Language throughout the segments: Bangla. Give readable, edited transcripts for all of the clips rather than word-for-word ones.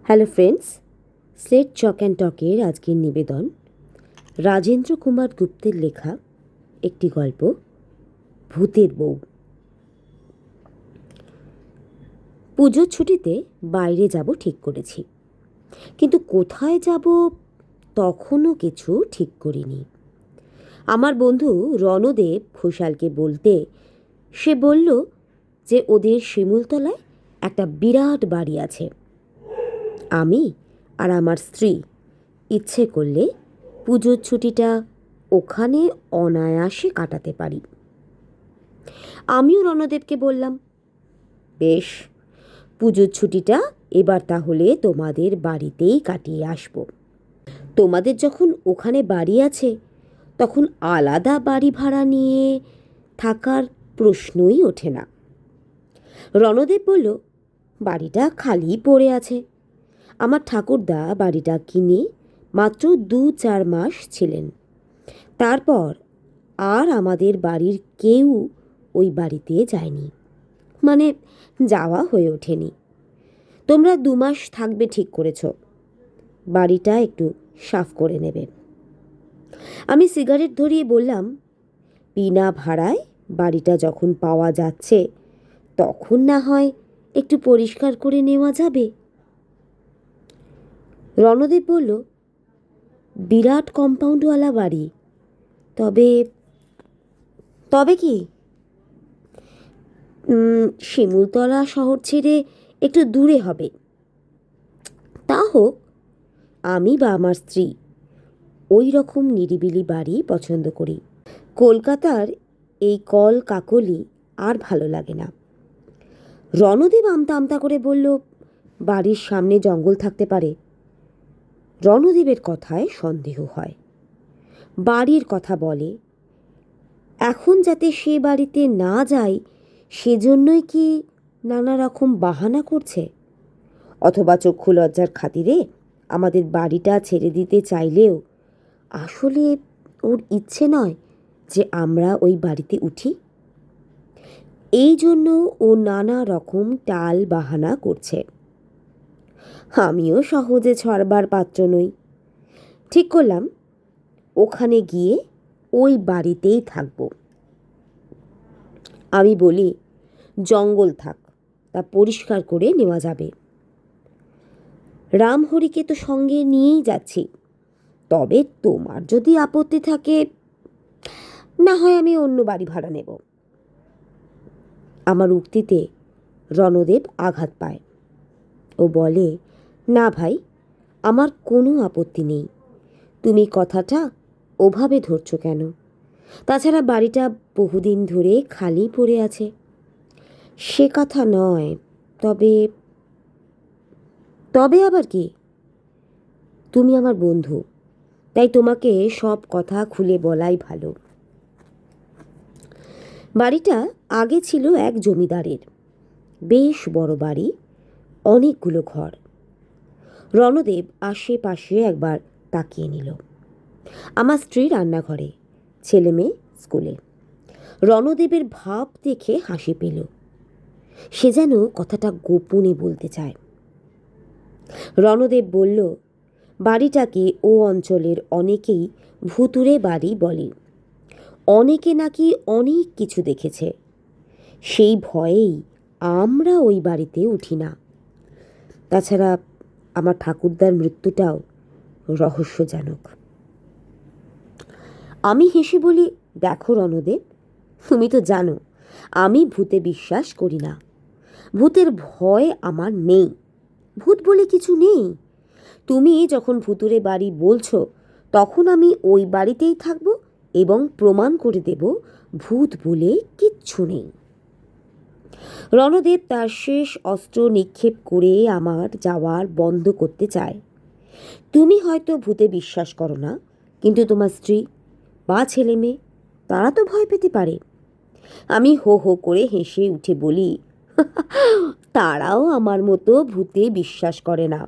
Hello friends, slate chalk and টকের আজকের নিবেদন রাজেন্দ্র কুমার গুপ্তের লেখা একটি গল্প, ভূতের বউ। পুজোর ছুটিতে বাইরে যাব ঠিক করেছি, কিন্তু কোথায় যাব তখনও কিছু ঠিক করিনি। আমার বন্ধু রণদেব ঘোষালকে বলতে সে বলল যে ওদের শিমুলতলায় একটা বিরাট বাড়ি আছে। আমি আর আমার স্ত্রী ইচ্ছে করলে পুজোর ছুটিটা ওখানে অনায়াসে কাটাতে পারি। আমিও রণদেবকে বললাম, বেশ, পুজোর ছুটিটা এবার তাহলে তোমাদের বাড়িতেই কাটিয়ে আসব। তোমাদের যখন ওখানে বাড়ি আছে তখন আলাদা বাড়ি ভাড়া নিয়ে থাকার প্রশ্নই ওঠে না। রণদেব বলল, বাড়িটা খালি পড়ে আছে। আমার ঠাকুরদা বাড়িটা কিনে মাত্র 2-4 মাস ছিলেন। তারপর আর আমাদের বাড়ির কেউ ওই বাড়িতে যায়নি, মানে যাওয়া হয়ে ওঠেনি। তোমরা 2 মাস থাকবে ঠিক করেছ, বাড়িটা একটু সাফ করে নেবে। আমি সিগারেট ধরিয়ে বললাম, বিনা ভাড়ায় বাড়িটা যখন পাওয়া যাচ্ছে তখন না হয় একটু পরিষ্কার করে নেওয়া যাবে। রণদেব বলল, বিরাট কম্পাউন্ডওয়ালা বাড়ি, তবে তবে কি? শিমুলতলা শহর ছেড়ে একটু দূরে হবে। তা হোক, আমি বা আমার স্ত্রী ওই রকম নিরিবিলি বাড়ি পছন্দ করি। কলকাতার এই কল কাকলি আর ভালো লাগে না। রণদেব আমতা আমতা করে বলল, বাড়ির সামনে জঙ্গল থাকতে পারে। রণদেবের কথায় সন্দেহ হয়। বাড়ির কথা বলে, এখন যাতে সে বাড়িতে না যাই সেজন্যই কি নানা রকম বাহানা করছে, অথবা চক্ষু লজ্জার খাতিরে আমাদের বাড়িটা ছেড়ে দিতে চাইলেও আসলে ওর ইচ্ছে নয় যে আমরা ওই বাড়িতে উঠি। এই জন্য ও নানা রকম টাল বাহানা করছে। আমিও সহজে ছড়বার পাত্র নই। ঠিক করলাম ওখানে গিয়ে ওই বাড়িতেই থাকব। আমি বলি, জঙ্গল থাক, তা পরিষ্কার করে নেওয়া যাবে। রামহরিকে তো সঙ্গে নিয়েই যাচ্ছি, তবে তোমার যদি আপত্তি থাকে না হয় আমি অন্য বাড়ি ভাড়া নেব। আমার উক্তিতে রণদেব আঘাত পায়। ও বলে, না ভাই, আমার কোনো আপত্তি নেই। তুমি কথাটা ওভাবে ধরছ কেন? তাছাড়া বাড়িটা বহুদিন ধরে খালি পড়ে আছে। সে কথা নয়, তবে তবে আবার কি? তুমি আমার বন্ধু, তাই তোমাকে সব কথা খুলে বলাই ভালো। বাড়িটা আগে ছিল এক জমিদারের, বেশ বড় বাড়ি, অনেকগুলো ঘর। রণদেব আশেপাশে একবার তাকিয়ে নিল। আমার স্ত্রী রান্নাঘরে, ছেলে মেয়ে স্কুলে। রণদেবের ভাব দেখে হাসি পেল। সে যেন কথাটা গোপনে বলতে চায়। রণদেব বলল, বাড়িটাকে ও অঞ্চলের অনেকেই ভুতুড়ে বাড়ি বলে। অনেকে নাকি অনেক কিছু দেখেছে। সেই ভয়েই আমরা ওই বাড়িতে উঠি না। তাছাড়া আমার ঠাকুরদার মৃত্যুটাও রহস্যজনক। আমি হেসে বলি, দেখো রণদেব, তুমি তো জানো আমি ভূতে বিশ্বাস করি না। ভূতের ভয় আমার নেই। ভূত বলে কিছু নেই। তুমি যখন ভুতুড়ে বাড়ি বলছো তখন আমি ওই বাড়িতেই থাকবো এবং প্রমাণ করে দেব ভূত বলে কিচ্ছু নেই। রণদেব তার শেষ অস্ত্র নিক্ষেপ করে আমার যাওয়ার বন্ধ করতে চায়। তুমি হয়তো ভূতে বিশ্বাস করো না, কিন্তু তোমার স্ত্রী বা ছেলে মেয়ে তারা তো ভয় পেতে পারে। আমি হো হো করে হেসে উঠে বলি, তারাও আমার মতো ভূতে বিশ্বাস করে না।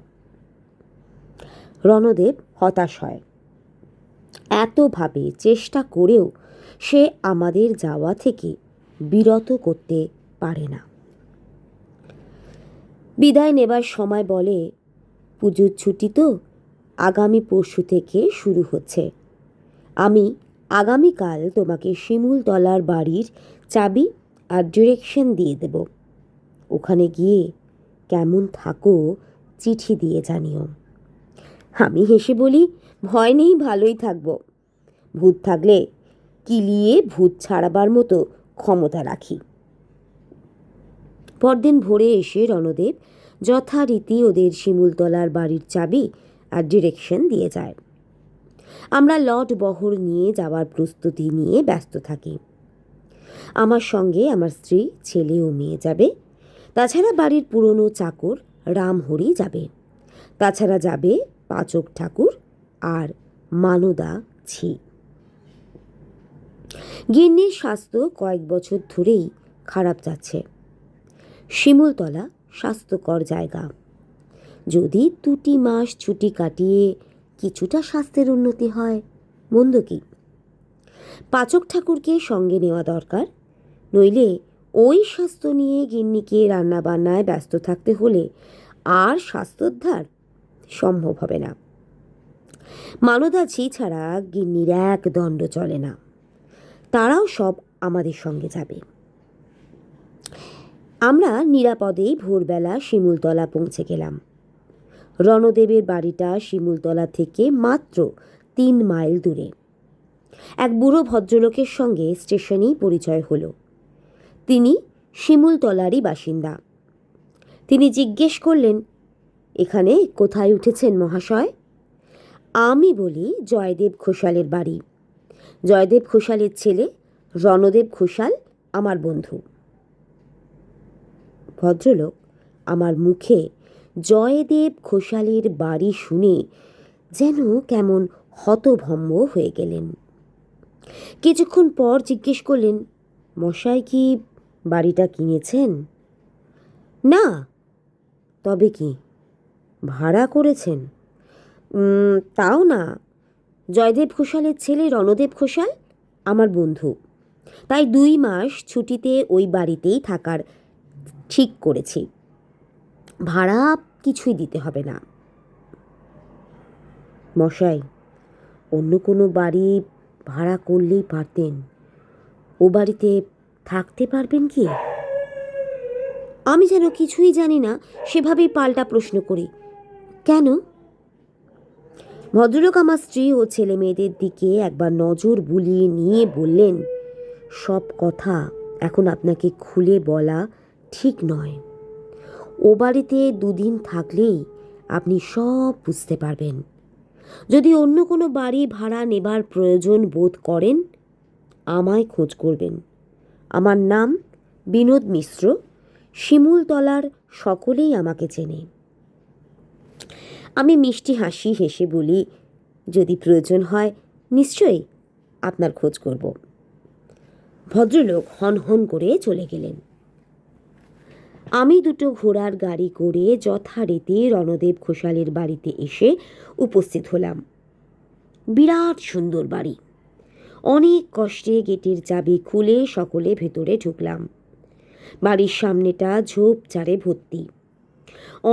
রণদেব হতাশ হয়। এতভাবে চেষ্টা করেও সে আমাদের যাওয়া থেকে বিরত করতে পারে না। বিদায় নেবার সময় বলে, পুজোর ছুটি তো আগামী পরশু থেকে শুরু হচ্ছে। আমি আগামীকাল তোমাকে শিমুলতলার বাড়ির চাবি আর ডিরেকশন দিয়ে দেব। ওখানে গিয়ে কেমন থাকো চিঠি দিয়ে জানিও। আমি হেসে বলি, ভয় নেই, ভালোই থাকবো। ভূত থাকলে কিলিয়ে ভূত ছাড়াবার মতো ক্ষমতা রাখি। পরদিন ভোরে এসে রণদেব যথারীতি ওদের শিমুলতলার বাড়ির চাবি আর ডিরেকশন দিয়ে যায়। আমরা লট বহর নিয়ে যাওয়ার প্রস্তুতি নিয়ে ব্যস্ত থাকি। আমার সঙ্গে আমার স্ত্রী, ছেলে ও মেয়ে যাবে। তাছাড়া বাড়ির পুরনো চাকর রামহরি যাবে। তাছাড়া যাবে পাচক ঠাকুর আর মানদা ছি। গিন্নির স্বাস্থ্য কয়েক বছর ধরেই খারাপ যাচ্ছে। শিমুলতলা স্বাস্থ্যকর জায়গা। যদি 2টি মাস ছুটি কাটিয়ে কিছুটা স্বাস্থ্যের উন্নতি হয়, মন্দ কি? পাচক ঠাকুরকে সঙ্গে নেওয়া দরকার, নইলে ওই স্বাস্থ্য নিয়ে গিন্নিকে রান্নাবান্নায় ব্যস্ত থাকতে হলে আর স্বাস্থ্যোদ্ধার সম্ভব হবে না। মানদাছি ছাড়া গিন্নির এক দণ্ড চলে না। তারাও সব আমাদের সঙ্গে যাবে। আমরা নিরাপদেই ভোরবেলা শিমুলতলা পৌঁছে গেলাম। রণদেবের বাড়িটা শিমুলতলা থেকে মাত্র 3 মাইল দূরে। এক বুড়ো ভদ্রলোকের সঙ্গে স্টেশনেই পরিচয় হলো। তিনি শিমুলতলারই বাসিন্দা। তিনি জিজ্ঞেস করলেন, এখানে কোথায় উঠেছেন মহাশয়? আমি বলি, জয়দেব ঘোষালের বাড়ি। জয়দেব ঘোষালের ছেলে রণদেব ঘোষাল আমার বন্ধু। ভদ্রলোক আমার মুখে জয়দেব ঘোষালের বাড়ি শুনে যেন কেমন হতভম্ব হয়ে গেলেন। কিছুক্ষণ পর জিজ্ঞেস করলেন, মশাই কি বাড়িটা কিনেছেন? না। তবে কি ভাড়া করেছেন? তাও না। জয়দেব ঘোষালের ছেলে রণদেব ঘোষাল আমার বন্ধু, তাই 2 মাস ছুটিতে ওই বাড়িতেই থাকার ঠিক করেছি। ভাড়া কিছুই দিতে হবে না। মশাই, অন্য কোনো বাড়ি ভাড়া করলেই পারতেন। ও বাড়িতে থাকতে পারবেন কি? আমি যেন কিছুই জানি না সেভাবেই পাল্টা প্রশ্ন করি, কেন? ভদ্রলোক আমার স্ত্রী ও ছেলে মেয়েদের দিকে একবার নজর বুলিয়ে নিয়ে বললেন, সব কথা এখন আপনাকে খুলে বলা ঠিক নয়। ও বাড়িতে 2 দিন থাকলেই আপনি সব বুঝতে পারবেন। যদি অন্য কোনো বাড়ি ভাড়া নেবার প্রয়োজন বোধ করেন, আমায় খোঁজ করবেন। আমার নাম বিনোদ মিশ্র। শিমুলতলার সকলেই আমাকে চেনে। আমি মিষ্টি হাসি হেসে বলি, যদি প্রয়োজন হয় নিশ্চয়ই আপনার খোঁজ করব। ভদ্রলোক হন হন করে চলে গেলেন। আমি 2টো ঘোড়ার গাড়ি করে যথারীতি রণদেব ঘোষালের বাড়িতে এসে উপস্থিত হলাম। বিরাট সুন্দর বাড়ি। অনেক কষ্টে গেটের চাবি খুলে সকলে ভেতরে ঢুকলাম। বাড়ির সামনেটা ঝোপঝাড়ে ভর্তি।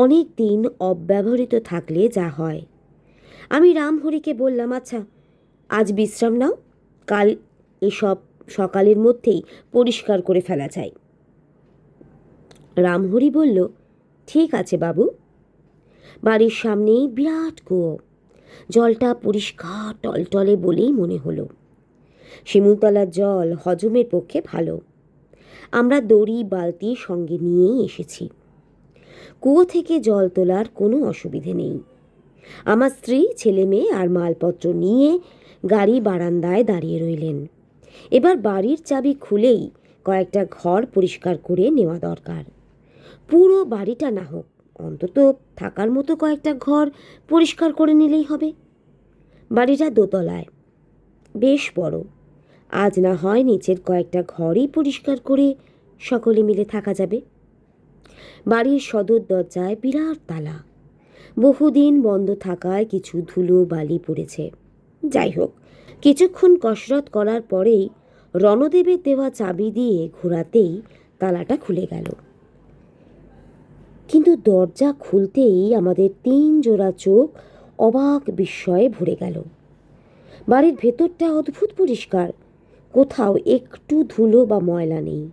অনেক দিন অব্যবহৃত থাকলে যা হয়। আমি রামহরিকে বললাম, আচ্ছা আজ বিশ্রাম নাও, কাল এসব সকালের মধ্যেই পরিষ্কার করে ফেলা যায়। রামহরি বলল, ঠিক আছে বাবু। বাড়ির সামনেই বিরাট কুয়ো। জলটা পরিষ্কার টলটলে বলেই মনে হলো। শিমুলতলার জল হজমের পক্ষে ভালো। আমরা দড়ি বালতি সঙ্গে নিয়েই এসেছি। কুয়ো থেকে জল তোলার কোনো অসুবিধে নেই। আমার স্ত্রী, ছেলে মেয়ে আর মালপত্র নিয়ে গাড়ি বারান্দায় দাঁড়িয়ে রইলেন। এবার বাড়ির চাবি খুলেই কয়েকটা ঘর পরিষ্কার করে নেওয়া দরকার। পুরো বাড়িটা না হোক, অন্তত থাকার মতো কয়েকটা ঘর পরিষ্কার করে নিলেই হবে। বাড়িটা দোতলায়, বেশ বড়। আজ না হয় নিচের কয়েকটা ঘরই পরিষ্কার করে সকলে মিলে থাকা যাবে। বাড়ির সদর দরজায় বিরাট তালা। বহুদিন বন্ধ থাকায় কিছু ধুলো বালি পড়েছে। যাই হোক, কিছুক্ষণ কসরত করার পরেই রণদেবের দেওয়া চাবি দিয়ে ঘোরাতেই তালাটা খুলে গেল। কিন্তু দরজা খুলতেই আমাদের 3 জোড়া চোখ অবাক বিস্ময়ে ভরে গেল। বাড়ির ভেতরটা অদ্ভুত পরিষ্কার, কোথাও একটু ধুলো বা ময়লা নেই।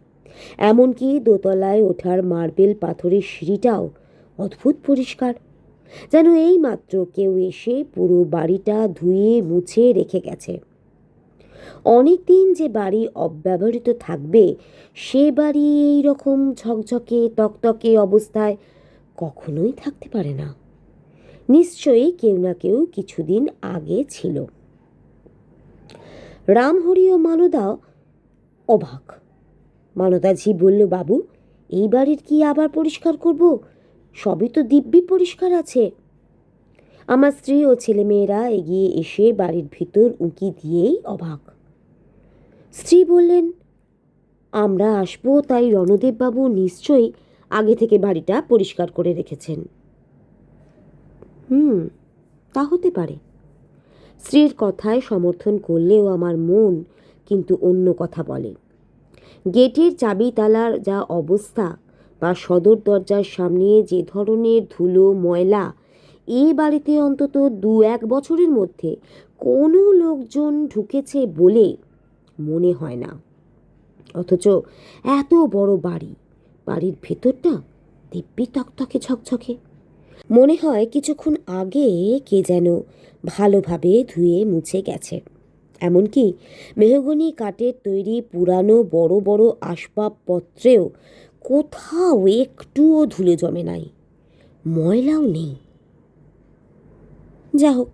এমনকি দোতলায় ওঠার মার্বেল পাথরের সিঁড়িটাও অদ্ভুত পরিষ্কার, যেন এই মাত্র কেউ এসে পুরো বাড়িটা ধুয়ে মুছে রেখে গেছে। অনেক দিন যে বাড়ি অব্যবহৃত থাকবে, সে বাড়ি এই রকম ঝকঝকে তকতকে অবস্থায় কখনোই থাকতে পারে না। নিশ্চয়ই কেউ না কেউ কিছুদিন আগে ছিল। রামহরি ও মানদা অবাক। মানদাজি বলল, বাবু, এই বাড়ির কি আবার পরিষ্কার করব? সবই তো দিব্যি পরিষ্কার আছে। আমার স্ত্রী ও ছেলেমেয়েরা এগিয়ে এসে বাড়ির ভিতর উঁকি দিয়েই অবাক। স্ত্রী বললেন, আমরা আসবো তাই রণদেববাবু নিশ্চয়ই আগে থেকে বাড়িটা পরিষ্কার করে রেখেছেন। তা হতে পারে। স্ত্রীর কথায় সমর্থন করলেও আমার মন কিন্তু অন্য কথা বলে। গেটের চাবি তালার যা অবস্থা, বা সদর দরজার সামনে যে ধরনের ধুলো ময়লা, এই বাড়িতে অন্তত 2-1 বছরের মধ্যে কোনো লোকজন ঢুকেছে বলে মনে হয় না। অথচ এত বড় বাড়ি, বাড়ির ভেতরটা দিব্যি তকতকে ঝকঝকে। মনে হয় কিছুক্ষণ আগে কে যেন ভালোভাবে ধুয়ে মুছে গেছে। এমনকি মেহগনি কাঠের তৈরি পুরানো বড় বড় আসবাবপত্রেও কোথাও একটুও ধুলো জমে নাই, ময়লাও নেই। যা হোক,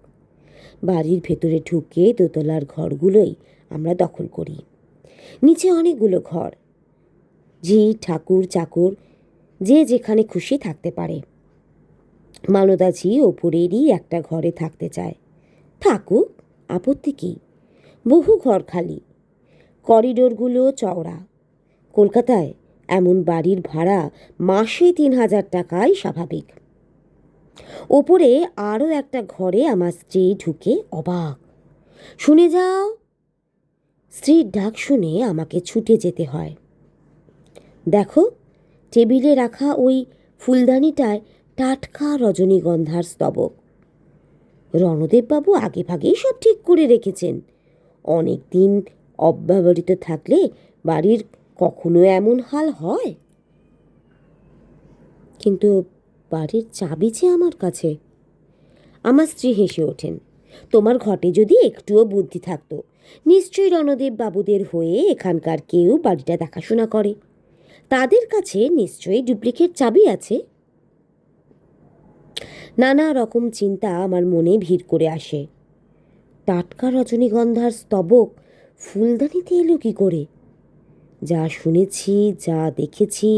বাড়ির ভেতরে ঢুকে দোতলার ঘরগুলোই আমরা দখল করি। নিচে অনেকগুলো ঘর, ঝি ঠাকুর চাকর যে যেখানে খুশি থাকতে পারে। মানদাজি ওপরেরই একটা ঘরে থাকতে চায়, থাকুক, আপত্তি কি? বহু ঘর খালি, করিডোরগুলো চওড়া। কলকাতায় এমন বাড়ির ভাড়া মাসে 3,000 টাকাই স্বাভাবিক। ওপরে আরও একটা ঘরে আমার স্ত্রী ঢুকে অবাক। শুনে যাও। স্ত্রীর ডাক শুনে আমাকে ছুটে যেতে হয়। দেখো, টেবিলে রাখা ওই ফুলদানিটায় টাটকা রজনীগন্ধার স্তবক। রণদেববাবু আগে ভাগেই সব ঠিক করে রেখেছেন। অনেক দিন অব্যবহৃত থাকলে বাড়ির কখনো এমন হাল হয়? কিন্তু বাড়ির চাবি যে আমার কাছে। আমার স্ত্রী হেসে ওঠেন। তোমার ঘটে যদি একটুও বুদ্ধি থাকতো, নিশ্চয়ই রণদেব বাবুদের হয়ে এখানকার কেউ বাড়িটা দেখাশোনা করে। তাদের কাছে নিশ্চয়ই ডুপ্লিকেট চাবি আছে। নানা রকম চিন্তা আমার মনে ভিড় করে আসে। টাটকা রজনীগন্ধার স্তবক ফুলদানিতে এলো কি করে? যা শুনেছি, যা দেখেছি,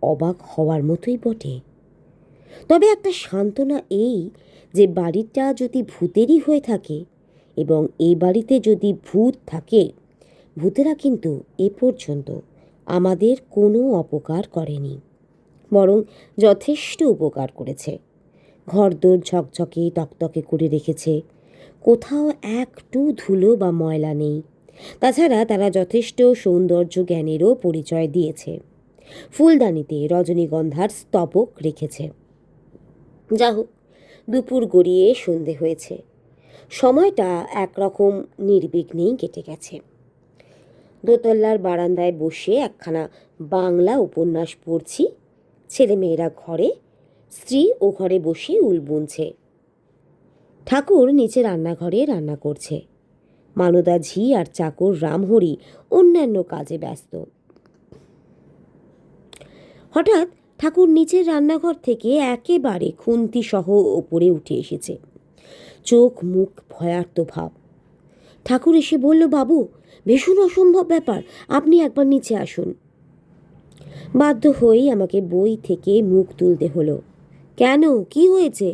অবাক হওয়ার মতোই বটে। তবে একটা সান্ত্বনা এই যে বাড়িটা যদি ভূতেরই হয়ে থাকে, এবং এই বাড়িতে যদি ভূত থাকে, ভূতেরা কিন্তু এ পর্যন্ত আমাদের কোনো অপকার করেনি, বরং যথেষ্ট উপকার করেছে। ঘরদোর ঝকঝকে তকতকে করে রেখেছে, কোথাও একটু ধুলো বা ময়লা নেই। তাছাড়া তারা যথেষ্ট সৌন্দর্য জ্ঞানেরও পরিচয় দিয়েছে। ফুলদানিতে রজনীগন্ধার স্তবক রেখেছে। যা হোক, দুপুর গড়িয়ে সন্ধে হয়েছে। সময়টা একরকম নির্বিঘ্নেই কেটে গেছে। দোতলার বারান্দায় বসে একখানা বাংলা উপন্যাস পড়ছি। ছেলেমেয়েরা ঘরে, স্ত্রী ও ঘরে বসে উল বুনছে। ঠাকুর নিচে রান্নাঘরে রান্না করছে। মানদা ঝি আর চাকর রামহরি অন্যান্য কাজে ব্যস্ত। হঠাৎ ঠাকুর নিচের রান্নাঘর থেকে একেবারে খুন্তি সহ ওপরে উঠে এসেছে। চোখ মুখ ভয়ার্ত ভাব। ঠাকুর এসে বলল, বাবু, ভীষণ অসম্ভব ব্যাপার, আপনি একবার নিচে আসুন। বাধ্য হয়েই আমাকে বই থেকে মুখ তুলতে হলো। কেন, কি হয়েছে?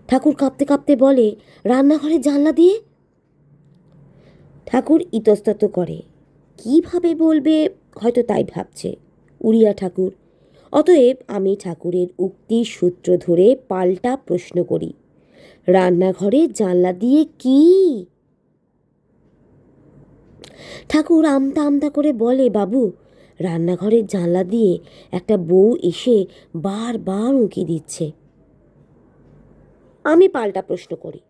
ঠাকুর কাঁপতে কাঁপতে বলে, রান্নাঘরের জানলা দিয়ে। ঠাকুর ইতস্তত করে। কিভাবে বলবে, হয়তো তাই ভাবছে। উড়িয়া ঠাকুর। অতএব আমি ঠাকুরের উক্তির সূত্র ধরে পাল্টা প্রশ্ন করি, রান্নাঘরের জানলা দিয়ে কি? ঠাকুর আমতা আমতা করে বলে, বাবু, রান্নাঘরের জানলা দিয়ে একটা বউ এসে বারবার উঁকি দিচ্ছে। আমি পাল্টা প্রশ্ন করি,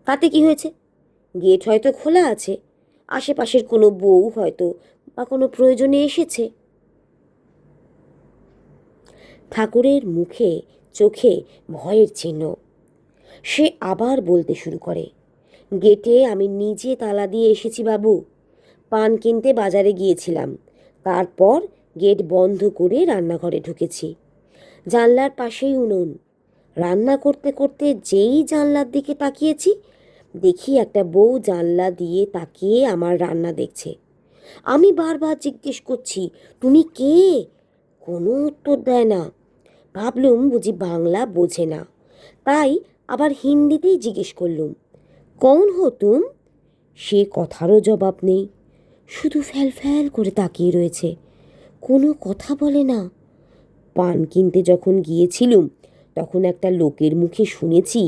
তাতে কি হয়েছে? গেট হয়তো খোলা আছে, আশেপাশের কোনো বউ হয়তো বা কোনো প্রয়োজনে এসেছে। ঠাকুরের মুখে চোখে ভয়ের চিহ্ন। সে আবার বলতে শুরু করে, গেটে আমি নিজে তালা দিয়ে এসেছি বাবু। পান কিনতে বাজারে গিয়েছিলাম, তারপর গেট বন্ধ করে রান্নাঘরে ঢুকেছি। জানলার পাশেই উনুন। রান্না করতে করতে যেই জানলার দিকে তাকিয়েছি, দেখি একটা বউ জানলা দিয়ে তাকিয়ে আমার রান্না দেখছে। আমি বারবার জিজ্ঞেস করছি, তুমি কে? কোনো উত্তর দেয় না। ভাবলুম বুঝি বাংলা বোঝে না, তাই আবার হিন্দিতেই জিজ্ঞেস করলুম, কৌন হো তুম? সে কথারও জবাব নেই, শুধু ফ্যাল ফ্যাল করে তাকিয়ে রয়েছে, কোনো কথা বলে না। পান কিনতে যখন গিয়েছিলুম তখন একটা লোকের মুখে শুনেছি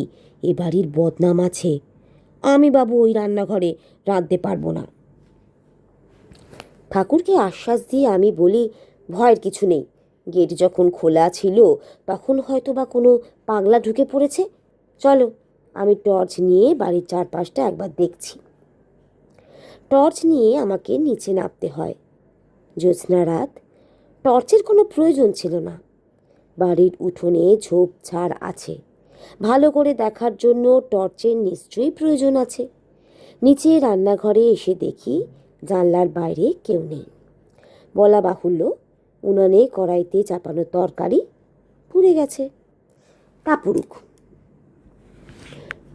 এ বাড়ির বদনাম আছে। আমি বাবু ওই রান্নাঘরে রাঁধতে পারবো না। ঠাকুরকে আশ্বাস দিয়ে আমি বলি, ভয়ের কিছু নেই, গেট যখন খোলা ছিল তখন হয়তো বা কোনো পাগলা ঢুকে পড়েছে। চলো, আমি টর্চ নিয়ে বাড়ির চারপাশটা একবার দেখছি। টর্চ নিয়ে আমাকে নিচে নামতে হয়। জ্যোৎস্না রাত, টর্চের কোনো প্রয়োজন ছিল না। বাড়ির উঠোনে ঝোপঝাড় আছে, ভালো করে দেখার জন্য টর্চের নিশ্চয়ই প্রয়োজন আছে। নিচে রান্নাঘরে এসে দেখি জানলার বাইরে কেউ নেই। বলা বাহুল্য, উনানে কড়াইতে চাপানো তরকারি পুড়ে গেছে। তা পুড়ুক।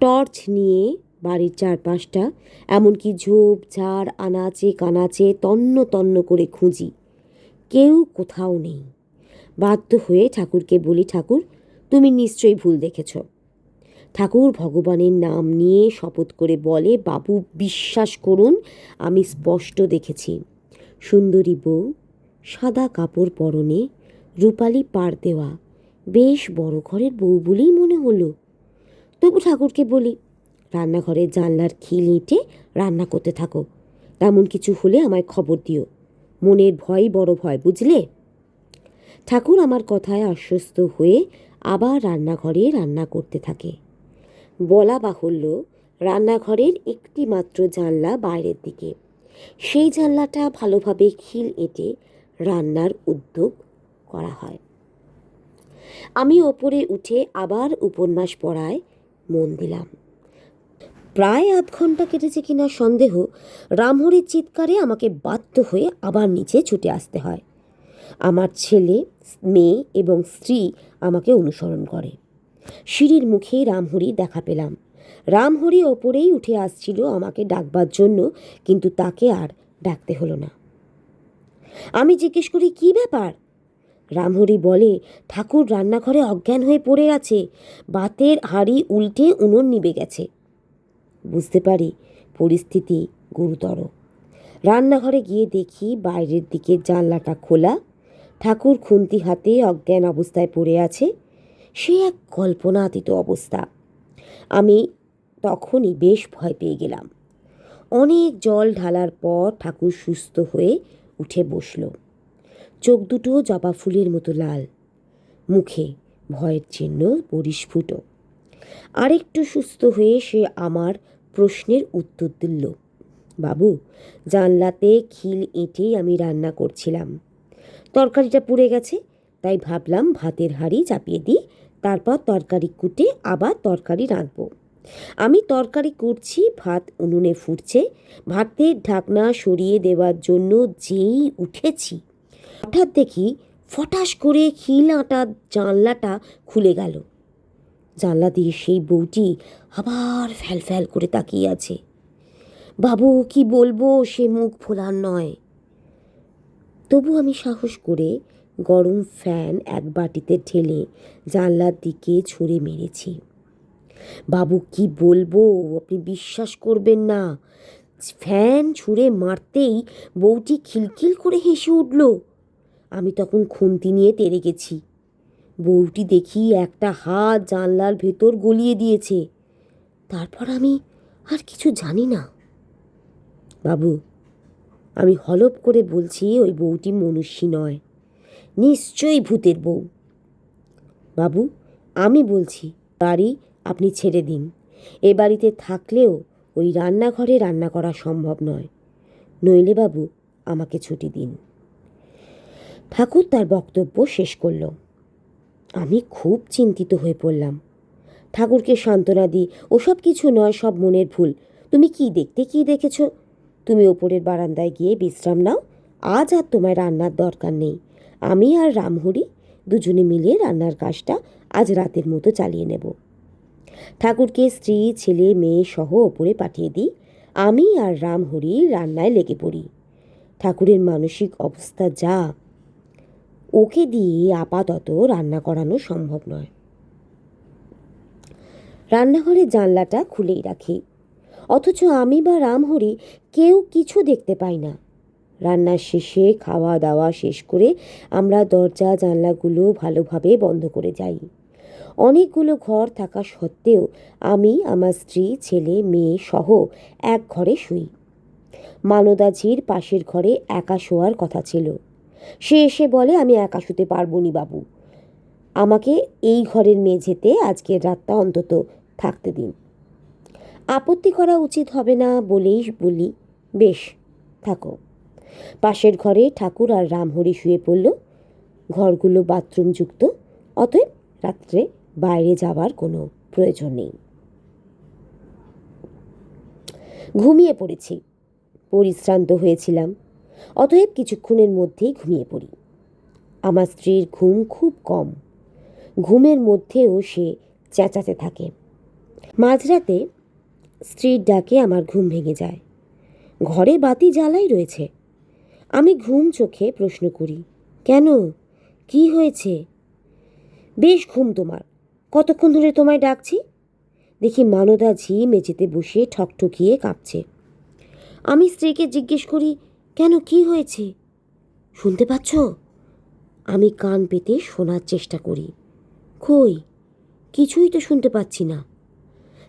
টর্চ নিয়ে বাড়ির চারপাশটা, এমনকি ঝোপঝাড় আনাচে কানাচে তন্ন তন্ন করে খুঁজি, কেউ কোথাও নেই। বাধ্য হয়ে ঠাকুরকে বলি, ঠাকুর তুমি নিশ্চয়ই ভুল দেখেছ। ঠাকুর ভগবানের নাম নিয়ে শপথ করে বলে, বাবু বিশ্বাস করুন, আমি স্পষ্ট দেখেছি। সুন্দরী বউ, সাদা কাপড় পরনে, রূপালি পাড় দেওয়া, বেশ বড় ঘরের বউ বলেই মনে হলো। তবু ঠাকুরকে বলি, রান্নাঘরের জানলার খিল এঁটে রান্না করতে থাকো, তেমন কিছু হলে আমায় খবর দিও। মনের ভয় বড় ভয়, বুঝলে? ঠাকুর আমার কথায় আশ্বস্ত হয়ে আবার রান্নাঘরে রান্না করতে থাকে। বলা বাহুল্য, রান্নাঘরের একটি মাত্র জানলা বাইরের দিকে। সেই জানলাটা ভালোভাবে খিল এঁটে রান্নার উদ্যোগ করা হয়। আমি ওপরে উঠে আবার উপন্যাস পড়ায় মন দিলাম। প্রায় আধ ঘন্টা কেটেছে কিনা সন্দেহ। রামহরির চিৎকারে আমাকে বাধ্য হয়ে আবার নিচে ছুটে আসতে হয়। আমার ছেলে, মেয়ে এবং স্ত্রী আমাকে অনুসরণ করে। সিঁড়ির মুখেই রামহরি দেখা পেলাম। রামহরি ওপরেই উঠে আসছিল আমাকে ডাকবার জন্য, কিন্তু তাকে আর ডাকতে হলো না। আমি জিজ্ঞেস করি, কি ব্যাপার? রামহরি বলে, ঠাকুর রান্নাঘরে অজ্ঞান হয়ে পড়ে আছে, ভাতের হাঁড়ি উল্টে উনুন নিভে গেছে। বুঝতে পারি পরিস্থিতি গুরুতর। রান্নাঘরে গিয়ে দেখি বাইরের দিকে জানলাটা খোলা, ঠাকুর খুন্তি হাতে অজ্ঞান অবস্থায় পড়ে আছে। সে এক কল্পনাতীত অবস্থা। আমি তখনই বেশ ভয় পেয়ে গেলাম। অনেক জল ঢালার পর ঠাকুর সুস্থ হয়ে উঠে বসল। চোখ দুটো জবা ফুলের মতো লাল, মুখে ভয়ের চিহ্ন পরিস্ফুট। আরেকটু সুস্থ হয়ে সে আমার প্রশ্নের উত্তর দিল, বাবু জানলাতে খিল এঁটেই আমি রান্না করছিলাম, তরকারিটা পুড়ে গেছে, তাই ভাবলাম ভাতের হাঁড়ি চাপিয়ে দিই, তারপর তরকারি কুটে আবার তরকারি রাঁধব। আমি তরকারি কুটছি, ভাত উনুনে ফুটছে। ভাতের ঢাকনা সরিয়ে দেওয়ার জন্য যেই উঠেছি, হঠাৎ দেখি ফটাস করে খিল আঁটা জানলাটা খুলে গেল। জানলা দিয়ে সেই বউটি আবার ফ্যাল ফ্যাল করে তাকিয়ে আছে। বাবু কি বলবো, সে মুখ ফোলার নয়। তবু আমি সাহস করে গরম ফ্যান এক বাটিতে ঢেলে জানলার দিকে ছুঁড়ে মেরেছি। বাবু কি বলবো, আপনি বিশ্বাস করবেন না, ফ্যান ছুঁড়ে মারতেই বউটি খিলখিল করে হেসে উঠল। আমি তখন খুন্তি নিয়ে তেড়ে গেছি। বউটি দেখি একটা হাত জানলার ভেতর গলিয়ে দিয়েছে। তারপর আমি আর কিছু জানি না। বাবু, আমি হলপ করে বলছি ওই বউটি মনুষ্যী নয়, নিশ্চয়ই ভূতের বউ। বাবু, আমি বলছি বাড়ি আপনি ছেড়ে দিন। এ বাড়িতে থাকলেও ওই রান্নাঘরে রান্না করা সম্ভব নয়। নইলে বাবু আমাকে ছুটি দিন। ঠাকুর তার বক্তব্য শেষ করল। আমি খুব চিন্তিত হয়ে পড়লাম। ঠাকুরকে সান্ত্বনা দিই, ওসব কিছু নয়, সব মনের ভুল। তুমি কি দেখেছ? তুমি ওপরের বারান্দায় গিয়ে বিশ্রাম নাও। আজ আর তোমায় রান্নার দরকার নেই। আমি আর রামহরি দুজনে মিলে রান্নার কাজটা আজ রাতের মতো চালিয়ে নেব। ঠাকুরকে স্ত্রী, ছেলে, মেয়ে সহ ওপরে পাঠিয়ে দিই। আমি আর রামহরি রান্নায় লেগে পড়ি। ঠাকুরের মানসিক অবস্থা যা, ওকে দিয়ে আপাতত রান্না করানো সম্ভব নয়। রান্নাঘরের জানলাটা খুলেই রাখি, অথচ আমি বা রামহরি কেউ কিছু দেখতে পাই না। রান্নার শেষে খাওয়া দাওয়া শেষ করে আমরা দরজা জানলাগুলো ভালোভাবে বন্ধ করে যাই। অনেকগুলো ঘর থাকা সত্ত্বেও আমি আমার স্ত্রী, ছেলে, মেয়ে সহ এক ঘরে শুই। মানদাঝির পাশের ঘরে একা শোয়ার কথা ছিল। সে এসে বলে, আমি একা শুতে পারবো নি বাবু, আমাকে এই ঘরের মেঝেতে আজকের রাতটা অন্তত থাকতে দিন। আপত্তি করা উচিত হবে না বলেই বলি, বেশ থাকো। পাশের ঘরে ঠাকুর আর রামহরি শুয়ে পড়ল। ঘরগুলো বাথরুমযুক্ত, অতএব রাত্রে বাইরে যাবার কোনো প্রয়োজন নেই। ঘুমিয়ে পড়েছি, পরিশ্রান্ত হয়েছিলাম, অতএব কিছুক্ষণের মধ্যেই ঘুমিয়ে পড়ি। আমার স্ত্রীর ঘুম খুব কম, ঘুমের মধ্যেও সে চেঁচাতে থাকে। মাঝরাতে স্ত্রীর ডাকে আমার ঘুম ভেঙে যায়। ঘরে বাতি জ্বালাই রয়েছে। আমি ঘুম চোখে প্রশ্ন করি, কেন, কি হয়েছে? বেশ ঘুম তোমার, কতক্ষণ ধরে তোমায় ডাকছি। দেখি মানদা ঝি মেঝেতে বসে ঠকঠকিয়ে কাঁপছে। আমি স্ত্রীকে জিজ্ঞেস করি, কেন, কি হয়েছে? শুনতে পাচ্ছ? আমি কান পেতে শোনার চেষ্টা করি। কই, কিছুই তো শুনতে পাচ্ছি না।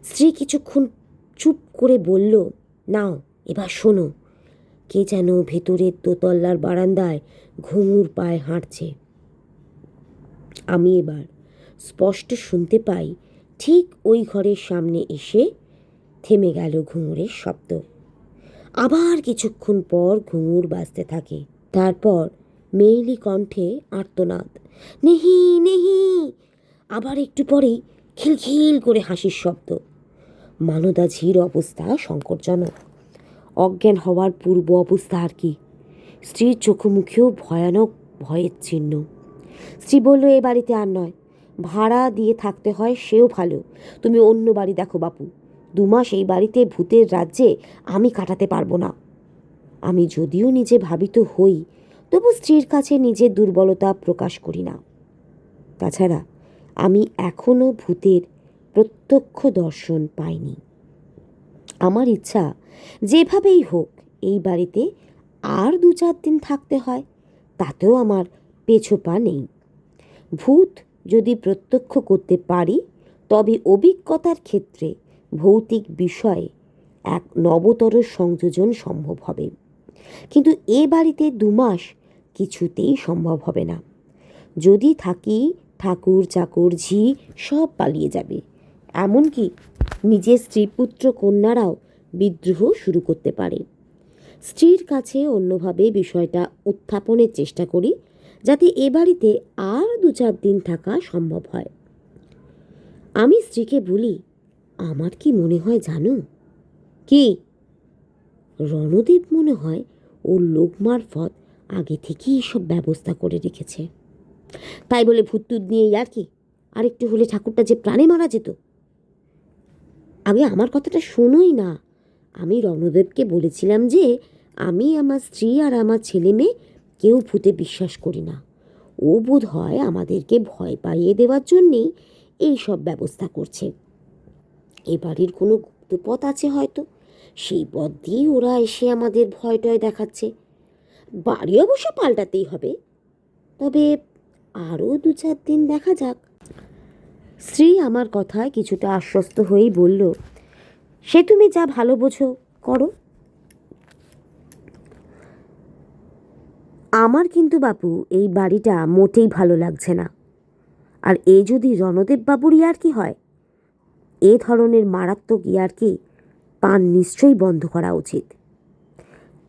স্ত্রী কিছুক্ষণ চুপ করে বলল, নাও এবার শোনো। কে যেন ভেতরের দোতলার বারান্দায় ঘুঙুর পায়ে হাঁটছে। আমি এবার স্পষ্ট শুনতে পাই, ঠিক ওই ঘরের সামনে এসে থেমে গেল ঘুঙুরের শব্দ। আবার কিছুক্ষণ পর ঘুঙুর বাজতে থাকে। তারপর মেয়েলি কণ্ঠে আর্তনাদ, নেহি নেহি। আবার একটু পরেই খিলখিল করে হাসির শব্দ। মানদা ঝির অবস্থা সংকটজনক, অজ্ঞান হওয়ার পূর্ব অবস্থা আর কি। স্ত্রীর চোখে মুখেও ভয়ানক ভয়ের চিহ্ন। স্ত্রী বলল, এ বাড়িতে আর নয়, ভাড়া দিয়ে থাকতে হয় সেও ভালো। তুমি অন্য বাড়ি দেখো বাপু, 2 মাস এই বাড়িতে ভূতের রাজ্যে আমি কাটাতে পারবো না। আমি যদিও নিজে ভাবিত হই, তবু স্ত্রীর কাছে নিজের দুর্বলতা প্রকাশ করি না। তাছাড়া আমি এখনো ভূতের প্রত্যক্ষ দর্শন পাইনি। আমার ইচ্ছা যেভাবেই হোক এই বাড়িতে আর 2-4 দিন থাকতে হয়, তাতেও আমার পেছোপা নেই। ভূত যদি প্রত্যক্ষ করতে পারি, তবে অভিজ্ঞতার ক্ষেত্রে ভৌতিক বিষয়ে এক নবতর সংযোজন সম্ভব হবে। কিন্তু এ বাড়িতে 2 মাস কিছুতেই সম্ভব হবে না। যদি থাকি, ঠাকুর, চাকর, ঝি সব পালিয়ে যাবে। এমনকি নিজের স্ত্রীপুত্র কন্যারাও বিদ্রোহ শুরু করতে পারে। স্ত্রীর কাছে অন্যভাবে বিষয়টা উত্থাপনের চেষ্টা করি, যাতে এ বাড়িতে আর 2-4 দিন থাকা সম্ভব হয়। আমি স্ত্রীকে বলি, আমার কি মনে হয় জানো? কি? রণদেব মনে হয় ওর লোক মারফত আগে থেকেই সব ব্যবস্থা করে রেখেছে। তাই বলে ভূত নিয়ে আর কি, আরেকটু হলে ঠাকুরটা যে প্রাণে মারা যেত। আগে আমার কথাটা শোনোই না। আমি রণদেবকে বলেছিলাম যে আমি, আমার স্ত্রী আর আমার ছেলে মেয়ে কেউ ভূতে বিশ্বাস করি না। ও বোধ হয় আমাদেরকে ভয় পাইয়ে দেওয়ার জন্যেই এই সব ব্যবস্থা করছে। এ বাড়ির কোনো গুপ্ত পথ আছে হয়তো, সেই পথ দিয়ে ওরা এসে আমাদের ভয় টয় দেখাচ্ছে। বাড়ি অবশ্য পাল্টাতেই হবে, তবে আরও 2-4 দিন দেখা যাক। স্ত্রী আমার কথায় কিছুটা আশ্বস্ত হয়েই বলল, সে তুমি যা ভালো বোঝো করো। আমার কিন্তু বাপু এই বাড়িটা মোটেই ভালো লাগছে না। আর এ যদি রণদেব বাবুর ইয়ার্কি হয়, এ ধরনের মারাত্মক ইয়ার্কি পান নিশ্চয়ই বন্ধ করা উচিত।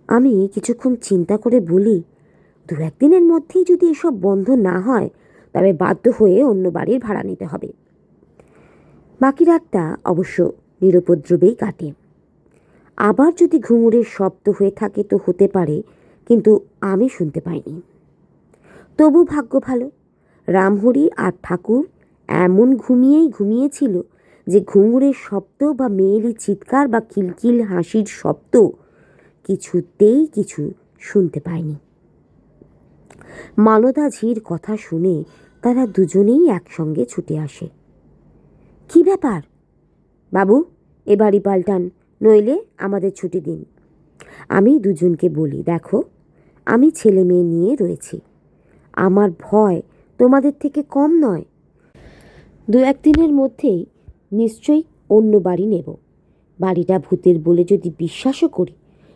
আমি কিছুক্ষণ চিন্তা করে বলি, 2-1 দিনের মধ্যেই যদি এসব বন্ধ না হয় তবে বাধ্য হয়ে অন্য বাড়ির ভাড়া নিতে হবে। বাকি রাতটা অবশ্য নিরুপদ্রবেই কাটে। আবার যদি ঘুঙুরের শব্দ হয়ে থাকে তো হতে পারে, কিন্তু আমি শুনতে পাইনি। তবু ভাগ্য ভালো, রামহরি আর ঠাকুর এমন ঘুমিয়েছিল যে ঘুঙুরের শব্দ বা মেয়েলি চিৎকার বা কিলকিল হাসির শব্দ কিছুতেই কিছু শুনতে পায়নি। মালতী ঝির কথা শুনে তারা দুজনেই একসঙ্গে ছুটে আসে। কি ব্যাপার বাবু, এ বাড়ি পাল্টান, নইলে আমাদের ছুটি দিন। আমি দুজনকে বলি, দেখো আমি ছেলে মেয়ে নিয়ে রয়েছি, আমার ভয় তোমাদের থেকে কম নয়। 2-1 দিনের মধ্যেই নিশ্চয়ই অন্য বাড়ি নেব। বাড়িটা ভূতের বলে যদি বিশ্বাসও করি,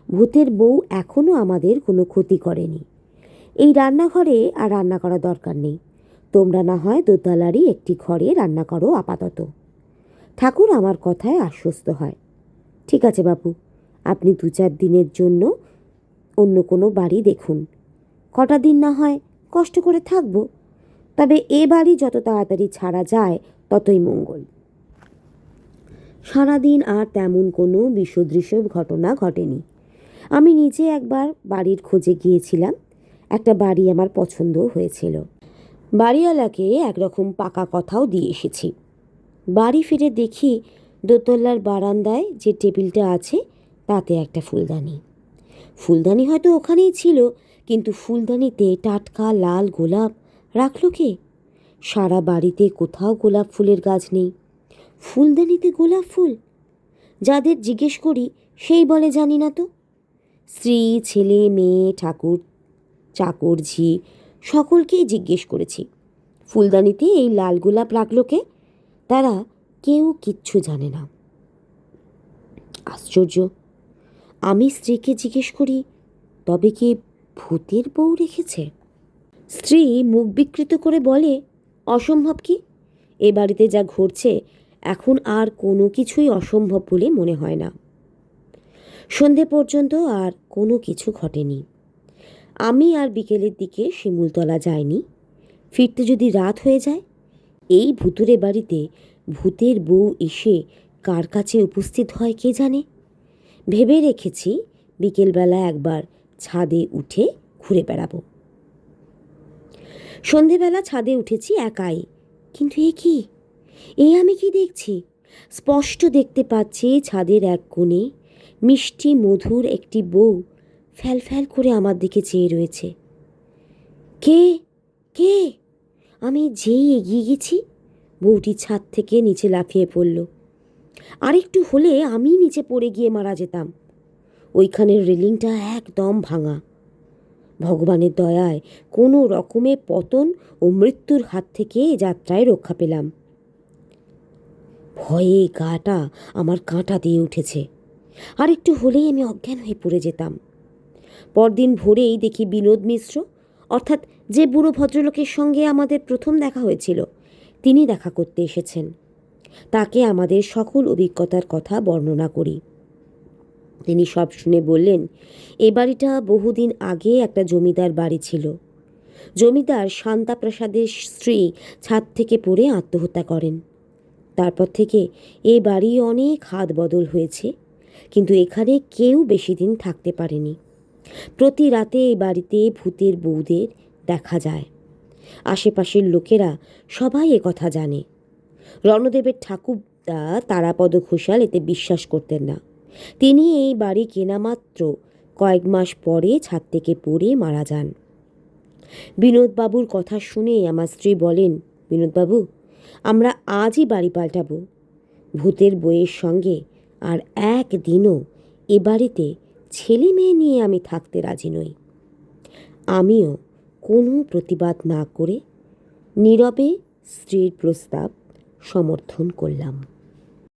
ভূতের বউ এখনও আমাদের কোনো ক্ষতি করেনি। এই রান্নাঘরে আর রান্না করা দরকার নেই, তোমরা না হয় দোতলারই একটি ঘরে রান্না করো আপাতত। ঠাকুর আমার কথায় আশ্বস্ত হয়। ঠিক আছে বাপু, আপনি 2-4 দিনের জন্য অন্য কোনো বাড়ি দেখুন। কটা দিন না হয় কষ্ট করে থাকব, তবে এ বাড়ি যত তাড়াতাড়ি ছাড়া যায় ততই মঙ্গল। সারাদিন আর তেমন কোনো বিসদৃশ্য ঘটনা ঘটেনি। আমি নিজে একবার বাড়ির খোঁজে গিয়েছিলাম। একটা বাড়ি আমার পছন্দ হয়েছিল। বাড়িওয়ালাকে একরকম পাকা কথাও দিয়ে এসেছি। বাড়ি ফিরে দেখি দোতলার বারান্দায় যে টেবিলটা আছে তাতে একটা ফুলদানি হয়তো ওখানেই ছিল, কিন্তু ফুলদানিতে টাটকা লাল গোলাপ রাখল কে? সারা বাড়িতে কোথাও গোলাপ ফুলের গাছ নেই, ফুলদানিতে গোলাপ ফুল। যাদের জিজ্ঞেস করি সেই বলে জানি না তো। স্ত্রী, ছেলে, মেয়ে, ঠাকুর, চাকর, ঝি সকলকেই জিজ্ঞেস করেছি ফুলদানিতে এই লাল গোলাপ রাখল কে? তারা কেউ কিচ্ছু জানে না। আশ্চর্য। আমি স্ত্রীকে জিজ্ঞেস করি, তবে কি ভূতের বউ রেখেছে? স্ত্রী মুখ বিকৃত করে বলে, অসম্ভব কি? এ বাড়িতে যা ঘটছে এখন আর কোনো কিছুই অসম্ভব বলে মনে হয় না। সন্ধে পর্যন্ত আর কোনো কিছু ঘটেনি। আমি আর বিকেলের দিকে শিমুলতলা যাইনি। ফিরতে যদি রাত হয়ে যায়, এই ভুতুরে বাড়িতে ভূতের বউ এসে কার কাছে উপস্থিত হয় কে জানে। ভেবে রেখেছি বিকেলবেলা একবার ছাদে উঠে ঘুরে বেড়াবো। সন্ধেবেলা ছাদে উঠেছি একাই, কিন্তু আমি কি দেখছি? স্পষ্ট দেখতে পাচ্ছি ছাদের এক কোণে মিষ্টি মধুর একটি বউ ফ্যাল ফ্যাল করে আমার দিকে চেয়ে রয়েছে। কে কে? আমি যেই এগিয়ে গেছি, বউটি ছাদ থেকে নিচে লাফিয়ে পড়ল। আরেকটু হলে আমি নিচে পড়ে গিয়ে মারা যেতাম। ওইখানের রেলিংটা একদম ভাঙা। ভগবানের দয়ায় কোনো রকমে পতন ও মৃত্যুর হাত থেকে যাত্রায় রক্ষা পেলাম। ভয়ে গাটা আমার কাঁটা দিয়ে উঠেছে। আর একটু হলেই আমি অজ্ঞান হয়ে পড়ে যেতাম। পরদিন ভোরেই দেখি বিনোদ মিশ্র, অর্থাৎ যে বুড়ো ভদ্রলোকের সঙ্গে আমাদের প্রথম দেখা হয়েছিল, তিনি দেখা করতে এসেছেন। তাকে আমাদের সকল অভিজ্ঞতার কথা বর্ণনা করি। তিনি সব শুনে বললেন, এ বাড়িটা বহুদিন আগে একটা জমিদার বাড়ি ছিল। জমিদার শান্তাপ্রসাদের স্ত্রী ছাদ থেকে পড়ে আত্মহত্যা করেন। তারপর থেকে এ বাড়ি অনেক হাত বদল হয়েছে, কিন্তু এখানে কেউ বেশি দিন থাকতে পারেনি। প্রতি রাতে এই বাড়িতে ভূতের বউদের দেখা যায়। আশেপাশের লোকেরা সবাই কথা জানে। রণদেবের ঠাকুরদা তারাপদ ঘোষাল এতে বিশ্বাস করতেন না। তিনি এই বাড়ি কেনা মাত্র কয়েক মাস পরে ছাদ থেকে পড়ে মারা যান। বিনোদবাবুর কথা শুনে আমার স্ত্রী বলেন, বিনোদবাবু, আমরা আজই বাড়ি পাল্টাবো। ভূতের বইয়ের সঙ্গে আর একদিনও এ বাড়িতে ছেলে মেয়ে নিয়ে আমি থাকতে রাজি নই। আমিও কোনো প্রতিবাদ না করে নীরবে স্ত্রীর প্রস্তাব সমর্থন করলাম।